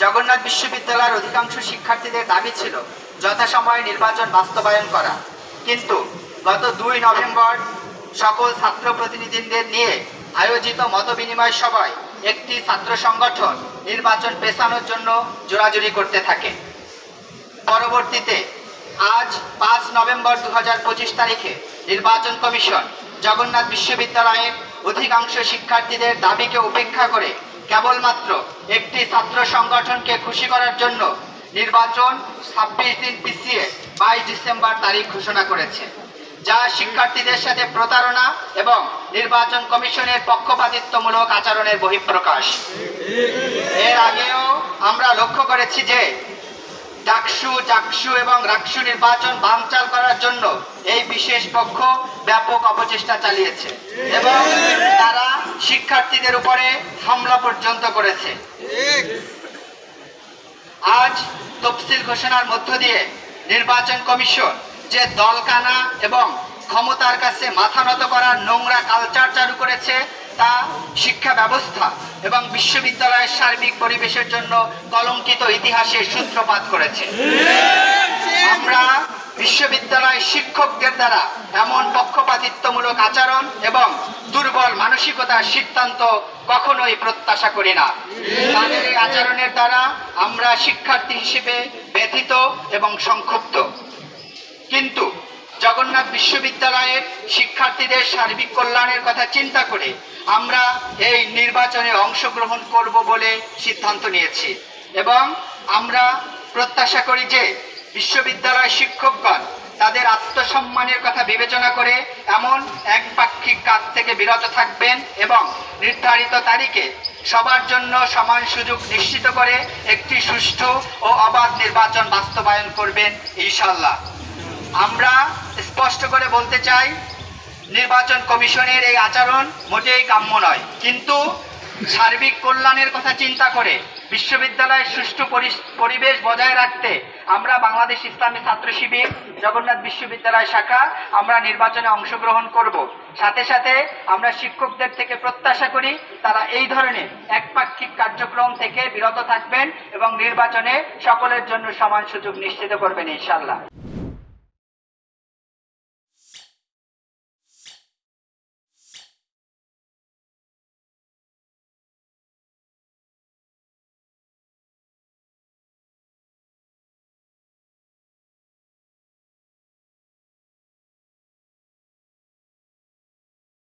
জগন্নাথ বিশ্ববিদ্যালয়ের অধিকাংশ শিক্ষার্থীদের দাবি ছিল যথাসময়ে নির্বাচন বাস্তবায়ন করা, কিন্তু গত 2 নভেম্বর সকল ছাত্র প্রতিনিধিদের নিয়ে আয়োজিত মতবিনিময় সভায় একটি ছাত্র সংগঠন নির্বাচন পেছানোর জন্য জোরাজুরি করতে থাকে। পরবর্তীতে আজ 5 নভেম্বর 2025 তারিখে নির্বাচন কমিশন জগন্নাথ বিশ্ববিদ্যালয়ের অধিকাংশ শিক্ষার্থীদের দাবিকে উপেক্ষা করে কেবলমাত্র একটি ছাত্র সংগঠনকে খুশি করার জন্য নির্বাচন 26 দিন পিছিয়ে 22 ডিসেম্বর তারিখ ঘোষণা করেছে, যা শিক্ষার্থীদের সাথে প্রতারণা এবং নির্বাচন কমিশনের পক্ষপাতিত্বমূলক আচরণের বহিঃপ্রকাশ। এর আগেও আমরা লক্ষ্য করেছি যে জাকসু এবং রাকসু নির্বাচন বানচাল করার জন্য এই বিশেষ পক্ষ ব্যাপক অপচেষ্টা চালিয়েছে এবং তারা শিক্ষার্থীদের উপরে হামলা পর্যন্ত করেছে। আজ তফসিল ঘোষণার মধ্য দিয়ে নির্বাচন কমিশন যে দলকানা এবং ক্ষমতার কাছে মাথা নত করার নোংরা কালচার চালু করেছে, তা শিক্ষা ব্যবস্থা এবং বিশ্ববিদ্যালয়ের সার্বিক পরিবেশের জন্য কলঙ্কিত ইতিহাসের সূত্রপাত করেছে। আমরা বিশ্ববিদ্যালয় শিক্ষকদের দ্বারা এমন পক্ষপাতিত্বমূলক আচরণ এবং দুর্বল মানসিকতার সিদ্ধান্ত কখনোই প্রত্যাশা করি না। তাদের এই আচরণের দ্বারা আমরা শিক্ষার্থী হিসেবে ব্যথিত এবং সংক্ষুব্ধ। কিন্তু জগন্নাথ বিশ্ববিদ্যালয়ের শিক্ষার্থীদের সার্বিক কল্যাণের কথা চিন্তা করে আমরা এই নির্বাচনে অংশগ্রহণ করব বলে সিদ্ধান্ত নিয়েছি এবং আমরা প্রত্যাশা করি যে বিশ্ববিদ্যালয় শিক্ষকগণ তাদের আত্মসম্মানের কথা বিবেচনা করে এমন একপাক্ষিক কাজ থেকে বিরত থাকবেন এবং নির্ধারিত তারিখে সবার জন্য সমান সুযোগ নিশ্চিত করে একটি সুষ্ঠু ও অবাধ নির্বাচন বাস্তবায়ন করবেন ইনশাআল্লাহ। আমরা স্পষ্ট করে বলতে চাই, নির্বাচন কমিশনের এই আচরণ মোটেই কাম্য নয়, কিন্তু সার্বিক কল্যাণের কথা চিন্তা করে বিশ্ববিদ্যালয়ের সুষ্ঠু পরিবেশ বজায় রাখতে আমরা বাংলাদেশ ইসলামী ছাত্র শিবির জগন্নাথ বিশ্ববিদ্যালয় শাখা আমরা নির্বাচনে অংশগ্রহণ করব। সাথে সাথে আমরা শিক্ষকদের থেকে প্রত্যাশা করি তারা এই ধরনের একপাক্ষিক কার্যক্রম থেকে বিরত থাকবেন এবং নির্বাচনে সকলের জন্য সমান সুযোগ নিশ্চিত করবেন ইনশাআল্লাহ।